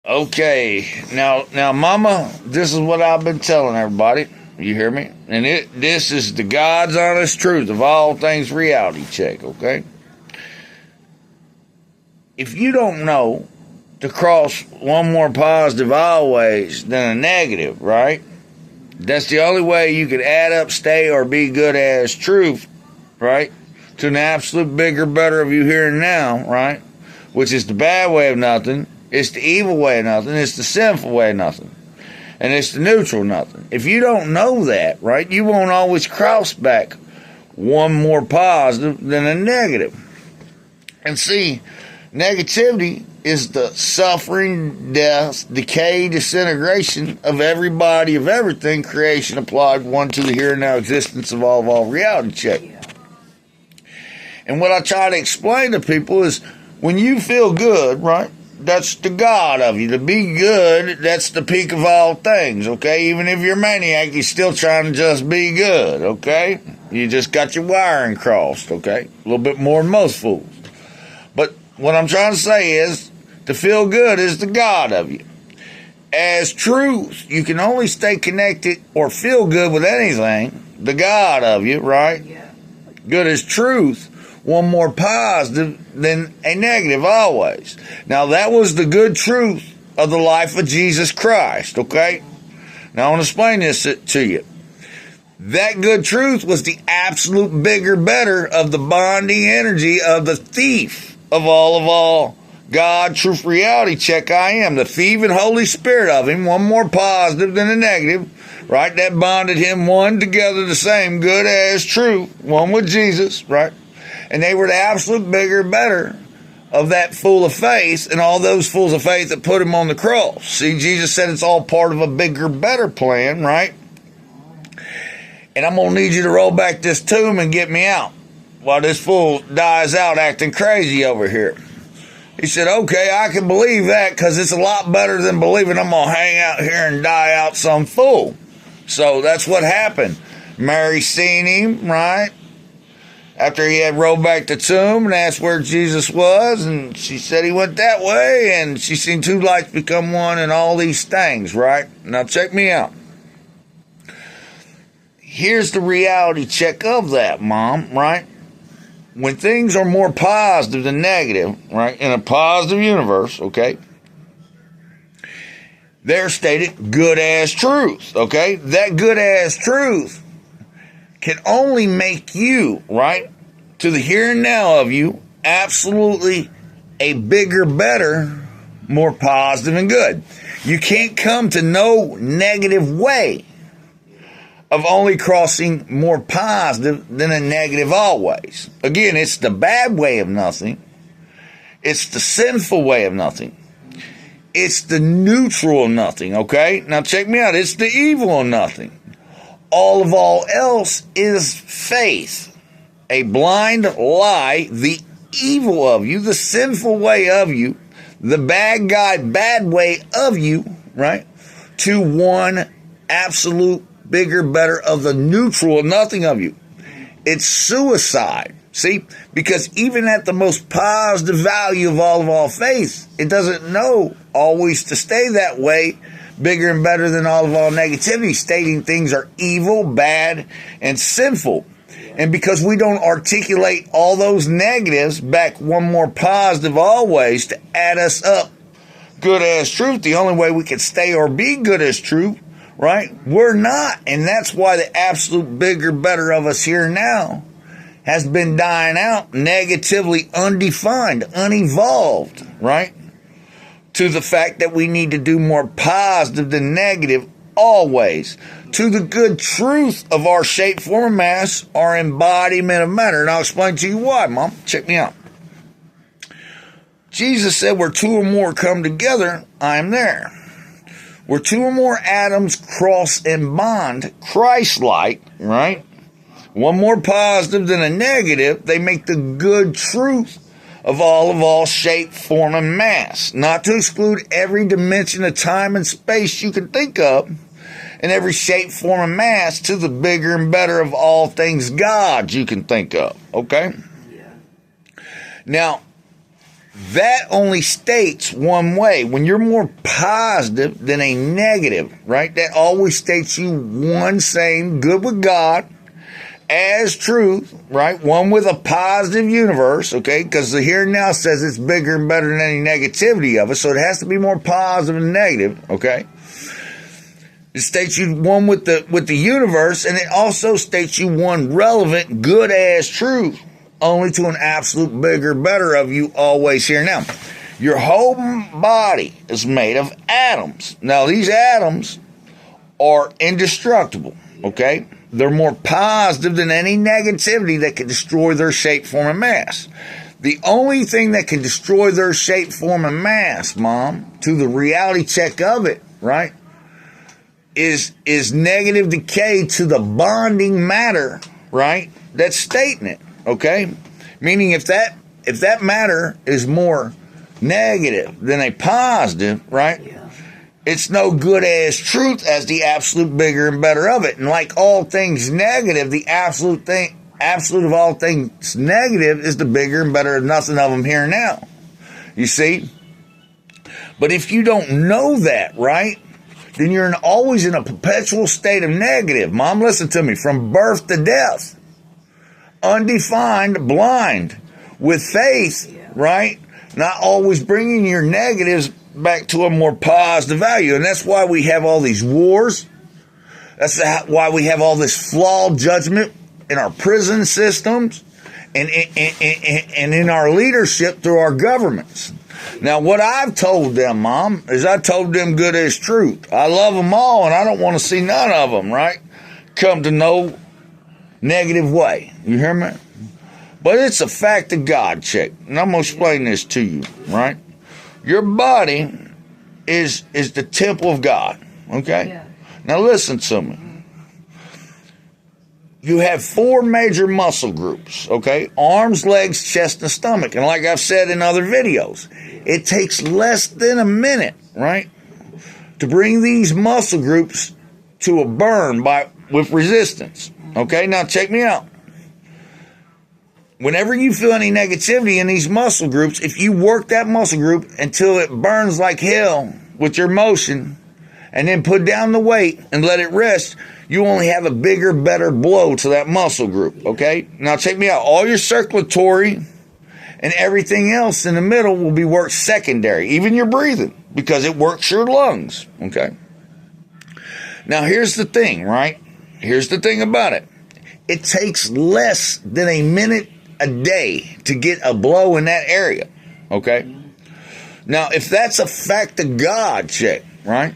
Okay, now, Mama, this is what I've been telling everybody. You hear me? And this is the God's honest truth of all things reality check, okay? If you don't know to cross one more positive always than a negative, right? That's the only way you can add up, stay, or be good as truth, right? To an absolute bigger, better of you here and now, right? Which is the bad way of nothing. It's the evil way of nothing. It's the sinful way of nothing. And it's the neutral nothing. If you don't know that, right, you won't always cross back one more positive than a negative. And see, negativity is the suffering, death, decay, disintegration of everybody, of everything, creation applied one to the here and now existence of all reality check. And what I try to explain to people is when you feel good, right, that's the God of you. To be good, that's the peak of all things, okay? Even if you're a maniac, you're still trying to just be good, okay? You just got your wiring crossed, okay? A little bit more than most fools. But what I'm trying to say is, to feel good is the God of you. As truth, you can only stay connected or feel good with anything, the God of you, right? Yeah. Good as truth. One more positive than a negative always. Now, that was the good truth of the life of Jesus Christ, okay? Now, I want to explain this to you. That good truth was the absolute bigger, better of the bonding energy of the thief of all, God, truth, reality check I am. The thieving Holy Spirit of him, one more positive than a negative, right? That bonded him one together the same, good as true, one with Jesus, right? And they were the absolute bigger, better of that fool of faith and all those fools of faith that put him on the cross. See, Jesus said it's all part of a bigger, better plan, right? And I'm going to need you to roll back this tomb and get me out while this fool dies out acting crazy over here. He said, okay, I can believe that because it's a lot better than believing I'm going to hang out here and die out some fool. So that's what happened. Mary seen him, right? After he had rolled back the tomb and asked where Jesus was, and she said he went that way, and she seen two lights become one and all these things, right? Now check me out. Here's the reality check of that, Mom, right? When things are more positive than negative, right, in a positive universe, okay, they're stated good as truth, okay? That good as truth can only make you, right, to the here and now of you, absolutely a bigger, better, more positive and good. You can't come to no negative way of only crossing more positive than a negative always. Again, it's the bad way of nothing. It's the sinful way of nothing. It's the neutral of nothing, okay? Now check me out. It's the evil of nothing. All else is faith, a blind lie, the evil of you, the sinful way of you, the bad guy, bad way of you, right, to one absolute bigger, better of the neutral of nothing of you. It's suicide, see, because even at the most positive value of all faith, it doesn't know always to stay that way, bigger and better than all negativity, stating things are evil, bad, and sinful. And because we don't articulate all those negatives back one more positive always to add us up good as truth, the only way we can stay or be good as truth, right? We're not. And that's why the absolute bigger, better of us here now has been dying out, negatively undefined, unevolved, right? To the fact that we need to do more positive than negative always. To the good truth of our shape, form, and mass, our embodiment of matter. And I'll explain to you why, Mom. Check me out. Jesus said, where two or more come together, I am there. Where two or more atoms cross and bond, Christ-like, right? One more positive than a negative, they make the good truth of all shape, form, and mass. Not to exclude every dimension of time and space you can think of, and every shape, form, and mass to the bigger and better of all things God you can think of, okay? Yeah. Now, that only states one way. When you're more positive than a negative, right? That always states you one same, good with God, as truth, right? One with a positive universe, okay? Because the here and now says it's bigger and better than any negativity of it, so it has to be more positive than negative, okay? It states you one with the universe, and it also states you one relevant, good as truth, only to an absolute bigger, better of you, always here now. Your whole body is made of atoms. Now, these atoms are indestructible, okay? They're more positive than any negativity that can destroy their shape, form, and mass. The only thing that can destroy their shape, form, and mass, Mom, to the reality check of it, right, is negative decay to the bonding matter, right, that's stating it, okay? Meaning if that matter is more negative than a positive, right, it's no good as truth as the absolute bigger and better of it. And like all things negative, the absolute of all things negative is the bigger and better of nothing of them here and now. You see? But if you don't know that, right, then you're always in a perpetual state of negative. Mom, listen to me. From birth to death. Undefined, blind. With faith, right? Not always bringing your negatives back to a more positive value. And that's why we have all these wars. That's why we have all this flawed judgment in our prison systems and in our leadership through our governments. Now, what I've told them, Mom, is I told them good as truth. I love them all, and I don't want to see none of them, right, come to no negative way. You hear me? But it's a fact of God, chick. And I'm going to explain this to you, right? Your body is the temple of God, okay? Yeah. Now listen to me. You have 4 major muscle groups, okay? Arms, legs, chest, and stomach. And like I've said in other videos, it takes less than a minute, right, to bring these muscle groups to a burn with resistance, okay? Now check me out. Whenever you feel any negativity in these muscle groups, if you work that muscle group until it burns like hell with your motion and then put down the weight and let it rest, you only have a bigger, better blow to that muscle group, okay? Now check me out. All your circulatory and everything else in the middle will be worked secondary, even your breathing, because it works your lungs, okay? Now here's the thing, right? Here's the thing about it. It takes less than a minute a day to get a blow in that area, okay? Now, if that's a fact of God, chick, right?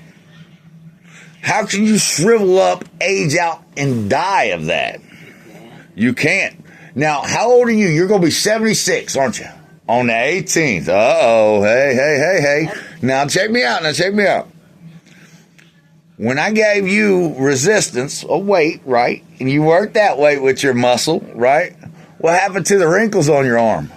How can you shrivel up, age out, and die of that? You can't. Now, how old are you? You're going to be 76, aren't you? On the 18th. Uh-oh. Hey. Now, check me out. When I gave you resistance, a weight, right? And you worked that weight with your muscle, right? What happened to the wrinkles on your arm?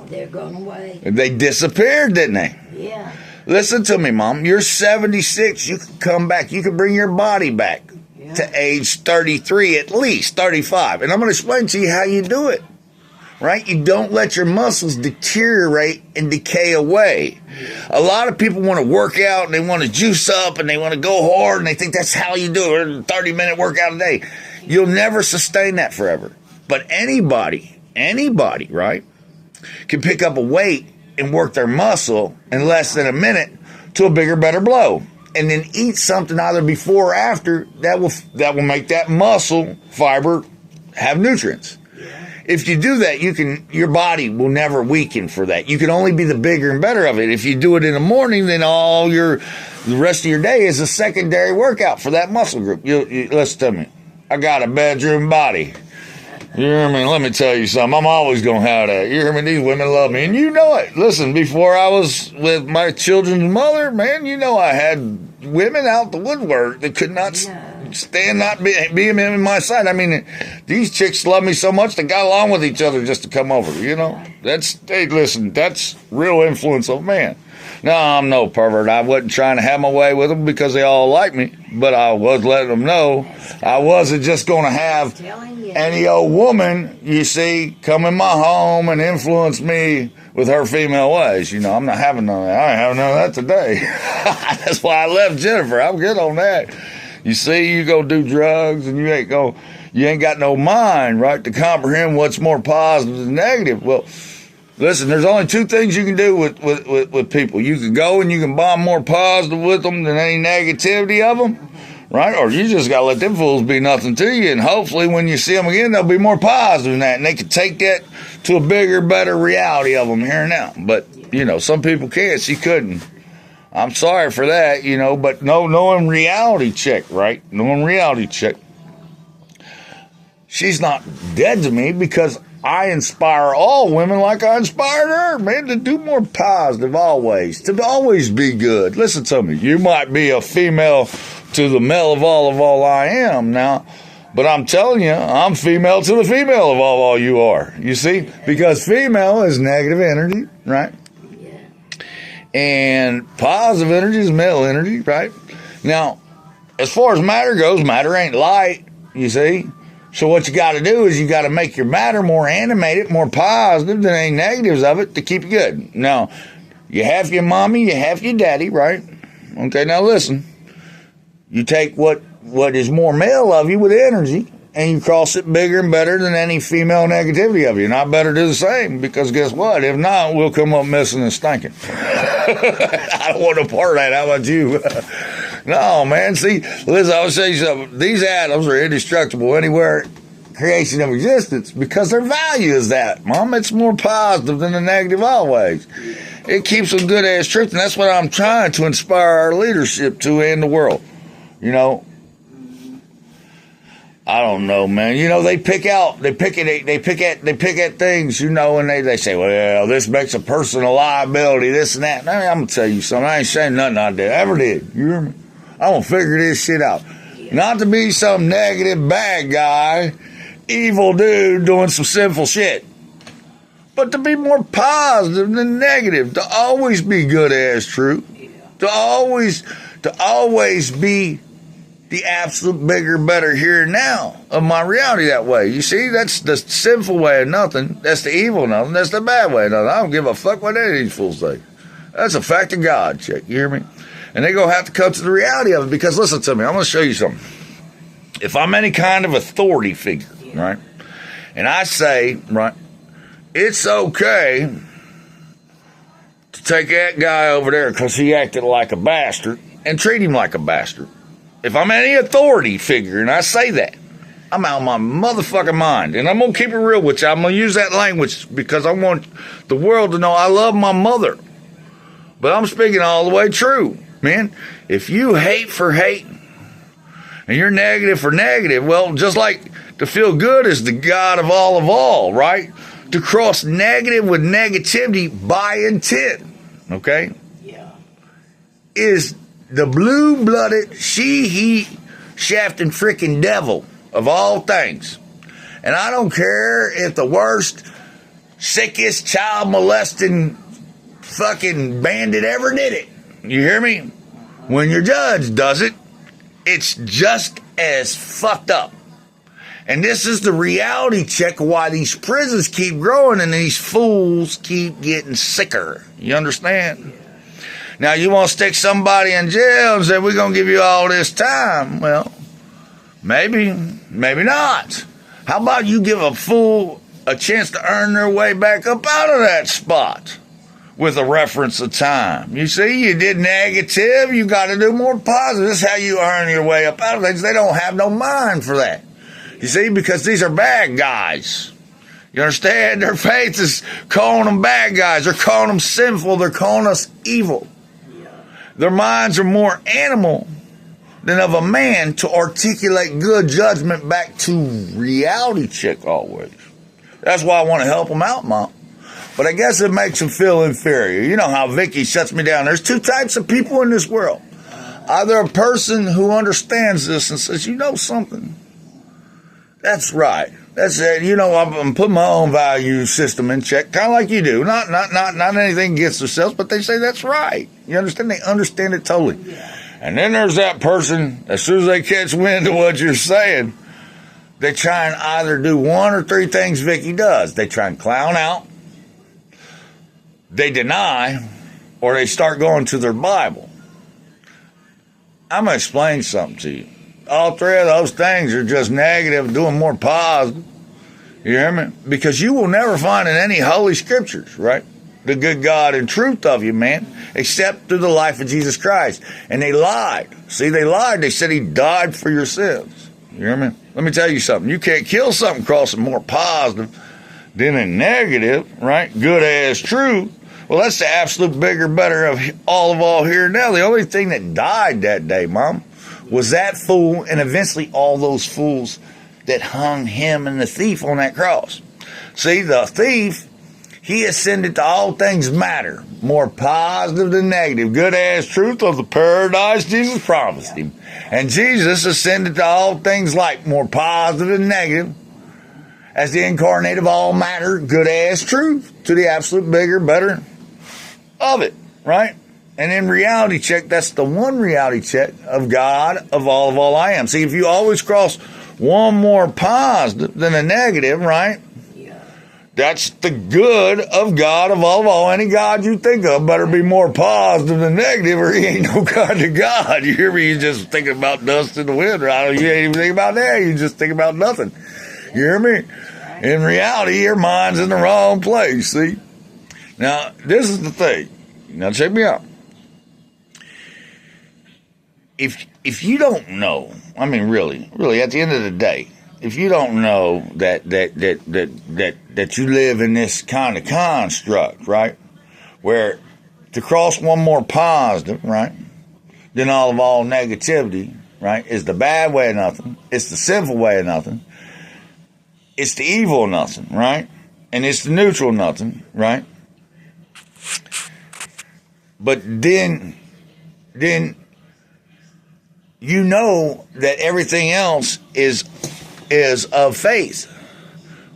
They're gone away. They disappeared, didn't they? Yeah. Listen to me, Mom. You're 76. You can come back. You can bring your body back to age 33 at least, 35. And I'm going to explain to you how you do it. Right? You don't let your muscles deteriorate and decay away. A lot of people want to work out and they want to juice up and they want to go hard and they think that's how you do it. A 30-minute workout a day. You'll never sustain that forever. But anybody, right, can pick up a weight and work their muscle in less than a minute to a bigger, better blow. And then eat something either before or after that will make that muscle fiber have nutrients. If you do that, your body will never weaken for that. You can only be the bigger and better of it. If you do it in the morning, then the rest of your day is a secondary workout for that muscle group. You listen to me. I got a bedroom body. You hear me? Let me tell you something. I'm always going to have that. You hear me? These women love me. And you know it. Listen, before I was with my children's mother, man, you know I had women out the woodwork that could not stand not being in my sight. I mean, these chicks love me so much they got along with each other just to come over, you know? Hey, listen, that's real influence of man. No, I'm no pervert. I wasn't trying to have my way with them because they all like me, but I was letting them know I wasn't just going to have any old woman, you see, come in my home and influence me with her female ways. You know, I'm not having none of that. I ain't having none of that today. That's why I left Jennifer. I'm good on that. You see, you go do drugs and you ain't got no mind, right, to comprehend what's more positive than negative. Well, listen, there's only two things you can do with people. You can go and you can bond more positive with them than any negativity of them, right? Or you just got to let them fools be nothing to you. And hopefully when you see them again, they'll be more positive than that. And they can take that to a bigger, better reality of them here and now. But, you know, some people can't. She couldn't. I'm sorry for that, you know, but knowing reality check, right? Knowing reality check. She's not dead to me because I inspire all women like I inspired her, man, to do more positive always, to always be good. Listen to me. You might be a female to the male of all I am now, but I'm telling you, I'm female to the female of all you are. You see? Because female is negative energy, right? And positive energy is male energy, right? Now, as far as matter goes, matter ain't light, you see? So what you got to do is you got to make your matter more animated, more positive than any negatives of it to keep you good. Now, you have your mommy, you have your daddy, right? Okay, now listen. You take what is more male of you with energy, and you cross it bigger and better than any female negativity of you. And I better do the same, because guess what? If not, we'll come up missing and stinking. I don't want to part of that. How about you? No, man. See, listen, I'll say you something. These atoms are indestructible anywhere creation of existence because their value is that, Mom. It's more positive than the negative always. It keeps a good-ass truth, and that's what I'm trying to inspire our leadership to in the world. You know, I don't know, man. You know, they pick at things, you know, and they say, well, this makes a person a liability, this and that. And I'm going to tell you something. I ain't saying nothing I ever did. You hear me? I'm going to figure this shit out. Not to be some negative, bad guy, evil dude doing some sinful shit, but to be more positive than negative, to always be good as true, to always be the absolute bigger, better here and now of my reality that way. You see, that's the sinful way of nothing. That's the evil nothing. That's the bad way of nothing. I don't give a fuck what any of these fools say. That's a fact of God, chick. You hear me? And they're going to have to come to the reality of it because, listen to me, I'm going to show you something. If I'm any kind of authority figure, right, and I say, right, it's okay to take that guy over there because he acted like a bastard and treat him like a bastard. If I'm any authority figure and I say that, I'm out of my motherfucking mind. And I'm going to keep it real with you. I'm going to use that language because I want the world to know I love my mother. But I'm speaking all the way true, man. If you hate for hate and you're negative for negative, well, just like to feel good is the God of all, right? To cross negative with negativity by intent, okay? Yeah. Is the blue-blooded, he shafting freaking devil of all things. And I don't care if the worst, sickest, child molesting fucking bandit ever did it. You hear me? When your judge does it, it's just as fucked up. And this is the reality check of why these prisons keep growing and these fools keep getting sicker. You understand? Now, you want to stick somebody in jail and say, we're going to give you all this time. Well, maybe not. How about you give a fool a chance to earn their way back up out of that spot with a reference of time? You see, you did negative, you got to do more positive. This is how you earn your way up out of things. They don't have no mind for that. You see, because these are bad guys. You understand? Their faith is calling them bad guys. They're calling them sinful. They're calling us evil. Their minds are more animal than of a man to articulate good judgment back to reality check always. That's why I want to help them out, Mom. But I guess it makes them feel inferior. You know how Vicky shuts me down. There's two types of people in this world. Either a person who understands this and says, you know something, that's right. That's it. You know, I'm putting my own value system in check, kind of like you do. Not anything against themselves, but they say that's right. You understand? They understand it totally. And then there's that person, as soon as they catch wind of what you're saying, they try and either do one or three things Vicky does. They try and clown out, they deny or they start going to their Bible. I'm going to explain something to you. All three of those things are just negative, doing more positive. You hear me? Because you will never find in any holy scriptures, right, the good God and truth of you, man, except through the life of Jesus Christ. And they lied. See, they lied. They said he died for your sins. You hear me? Let me tell you something. You can't kill something crossing more positive than a negative, right? Good as true. Well, that's the absolute bigger, better of all here and now. The only thing that died that day, Mom, was that fool and eventually all those fools that hung him and the thief on that cross. See, the thief, he ascended to all things matter, more positive than negative, good as truth of the paradise Jesus promised him. And Jesus ascended to all things light, more positive than negative, as the incarnate of all matter, good as truth, to the absolute bigger, better of it, right? And in reality check, that's the one reality check of God of all I am. See, if you always cross one more positive than a negative, right? Yeah. That's the good of God of all. Any God you think of better be more positive than negative, or he ain't no God to God. You hear me? You just thinking about dust in the wind, right? You ain't even thinking about that. You just think about nothing. You hear me? In reality, your mind's in the wrong place, see? Now, this is the thing. Now, check me out. If you don't know, I mean, really, at the end of the day, if you don't know that you live in this kind of construct, right, where to cross one more positive, right, than all negativity, right, is the bad way of nothing, it's the sinful way of nothing, it's the evil of nothing, right, and it's the neutral nothing, right. But then you know that everything else is of faith,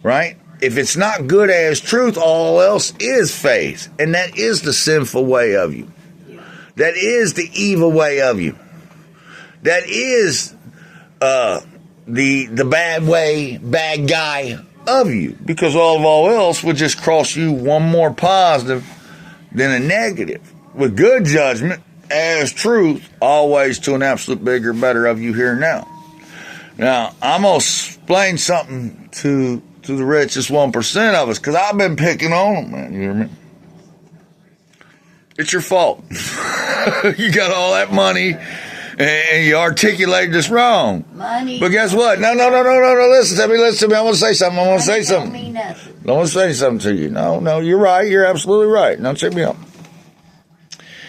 right? If it's not good as truth, all else is faith. And that is the sinful way of you. That is the evil way of you. That is the bad way, bad guy of you. Because all else would just cross you one more positive than a negative. With good judgment as truth, always to an absolute bigger, better of you here and now. Now, I'm going to explain something to the richest 1% of us, because I've been picking on them, man. You hear me? It's your fault. You got all that money, and you articulated this wrong. Money. But guess what? No. Listen to me. I want to say something. I want to say something. Don't mean nothing. I want to say something to you. No, you're right. You're absolutely right. Now, check me out.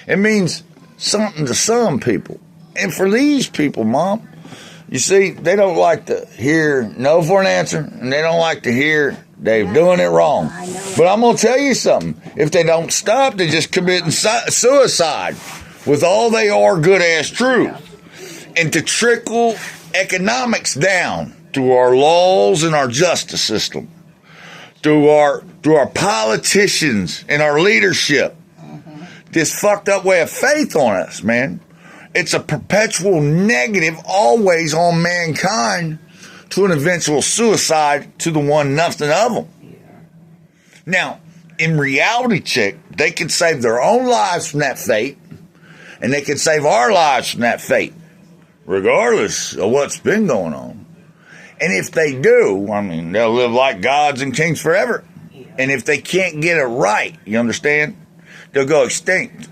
It means something to some people. And for these people, Mom, you see, they don't like to hear no for an answer, and they don't like to hear they're doing it wrong. But I'm going to tell you something. If they don't stop, they're just committing suicide with all they are good as true. And to trickle economics down through our laws and our justice system, through our politicians and our leadership, this fucked up way of faith on us, man. It's a perpetual negative always on mankind to an eventual suicide to the one nothing of them. Now, in reality check, they can save their own lives from that fate, and they can save our lives from that fate, regardless of what's been going on. And if they do, I mean, they'll live like gods and kings forever. And if they can't get it right, you understand? They'll go extinct.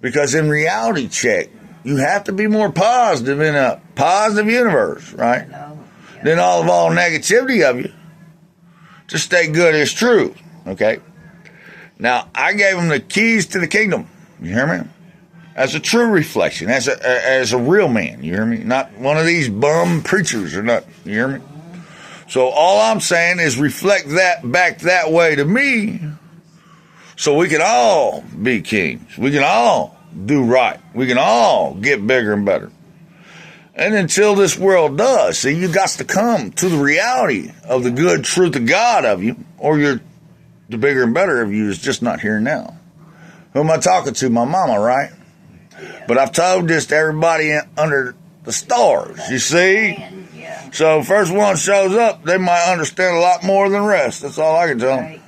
Because in reality check, you have to be more positive in a positive universe, right? Than all negativity of you. To stay good as true, okay? Now, I gave them the keys to the kingdom. You hear me? As a true reflection, as a real man. You hear me? Not one of these bum preachers or nothing. You hear me? So all I'm saying is reflect that back that way to me, so we can all be kings. We can all do right. We can all get bigger and better. And until this world does, see, you got to come to the reality of the good truth of God of you, or the bigger and better of you is just not here now. Who am I talking to? My mama, right? But I've told this to everybody under the stars, you see? So first one shows up, they might understand a lot more than the rest. That's all I can tell them.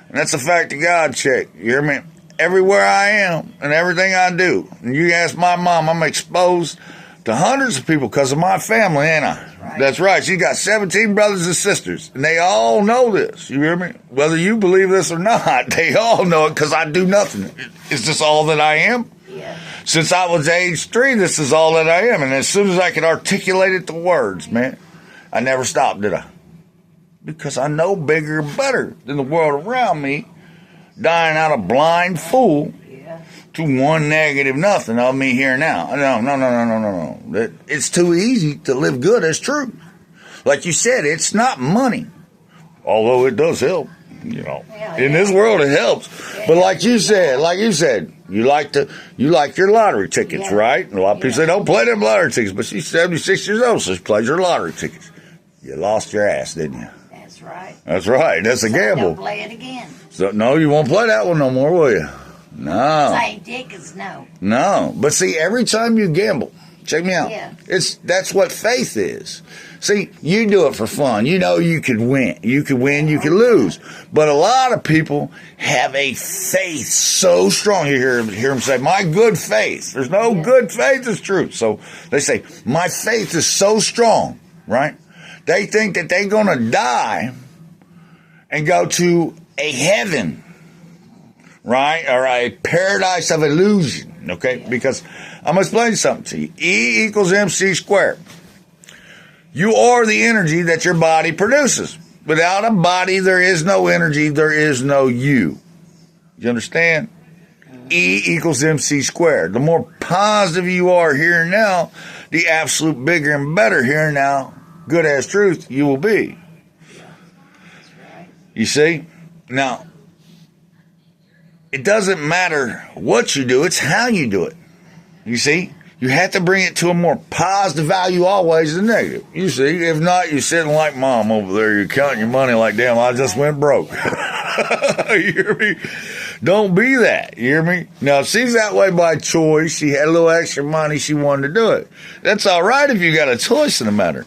And that's a fact of God, chick. You hear me? Everywhere I am and everything I do. And you ask my mom, I'm exposed to hundreds of people because of my family, ain't I? That's right. She got 17 brothers and sisters, and they all know this. You hear me? Whether you believe this or not, they all know it because I do nothing. Is this all that I am? Yeah. Since I was age 3, this is all that I am. And as soon as I could articulate it to words, man, I never stopped, did I? Because I know bigger and better than the world around me, dying out of blind fool to one negative nothing of me here now. No. It's too easy to live good as truth. Like you said, it's not money, although it does help. You know, in this world it helps. But like you said, you like your lottery tickets, right? A lot of people say don't play them lottery tickets, but she's 76 years old, so she plays her lottery tickets. You lost your ass, didn't you? That's right. That's right. That's a gamble. Don't play it again. So no, you won't play that one no more, will you? No. Same tickets, no. No. But see, every time you gamble, check me out. Yeah. That's what faith is. See, you do it for fun. You know you could win. You could win, you could lose. But a lot of people have a faith so strong. You hear them say, my good faith. There's no good faith is truth. So they say, my faith is so strong, right? They think that they're going to die and go to a heaven, right? Or a paradise of illusion, okay? Because I'm going to explain something to you. E equals MC squared. You are the energy that your body produces. Without a body, there is no energy, there is no you. You understand? E equals MC squared. The more positive you are here and now, the absolute bigger and better here and now, good as truth, you will be. You see? Now, it doesn't matter what you do, it's how you do it. You see? You have to bring it to a more positive value always than negative. You see? If not, you're sitting like mom over there. You're counting your money like, damn, I just went broke. You hear me? Don't be that. You hear me? Now, she's that way by choice. She had a little extra money. She wanted to do it. That's all right if you got a choice in the matter.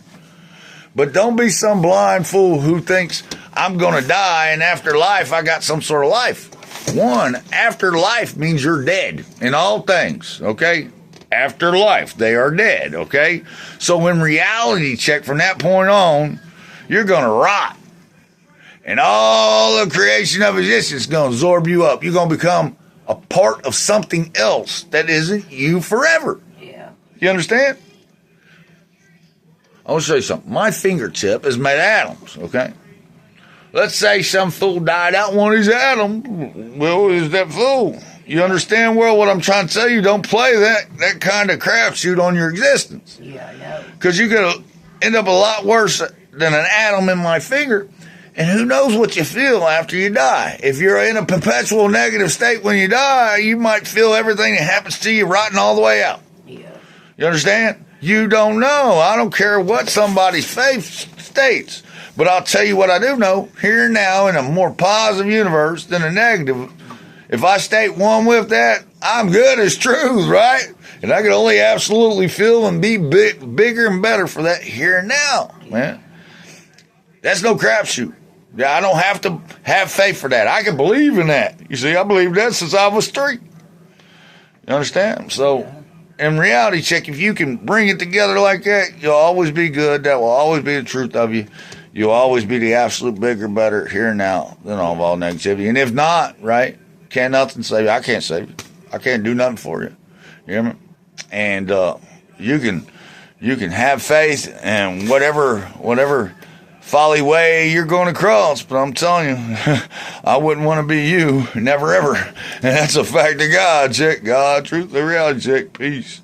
But don't be some blind fool who thinks I'm going to die and after life I got some sort of life. One, after life means you're dead in all things, okay? After life, they are dead, okay? So when reality check from that point on, you're going to rot. And all the creation of existence is going to absorb you up. You're going to become a part of something else that isn't you forever. Yeah. You understand? I want to show you something. My fingertip is made of atoms, okay? Let's say some fool died out one of these atoms. Well, is that fool? You understand, well, what I'm trying to tell you? Don't play that kind of crapshoot on your existence. Yeah, I know. Because you're going to end up a lot worse than an atom in my finger. And who knows what you feel after you die. If you're in a perpetual negative state when you die, you might feel everything that happens to you rotting all the way out. Yeah. You understand? You don't know. I don't care what somebody's faith states. But I'll tell you what I do know. Here and now, in a more positive universe than a negative, if I state one with that, I'm good as truth, right? And I can only absolutely feel and be bigger and better for that here and now, man. That's no crapshoot. Yeah, I don't have to have faith for that. I can believe in that. You see, I believe that since I was 3. You understand? So, in reality check, if you can bring it together like that, you'll always be good. That will always be the truth of you. You'll always be the absolute bigger, better here and now than all negativity. And if not, right, can't nothing save you. I can't save you. I can't do nothing for you. You hear me? And you can have faith and whatever folly way you're going to cross. But I'm telling you, I wouldn't want to be you. Never ever. And that's a fact of God, check. God, truth, the reality check. Peace.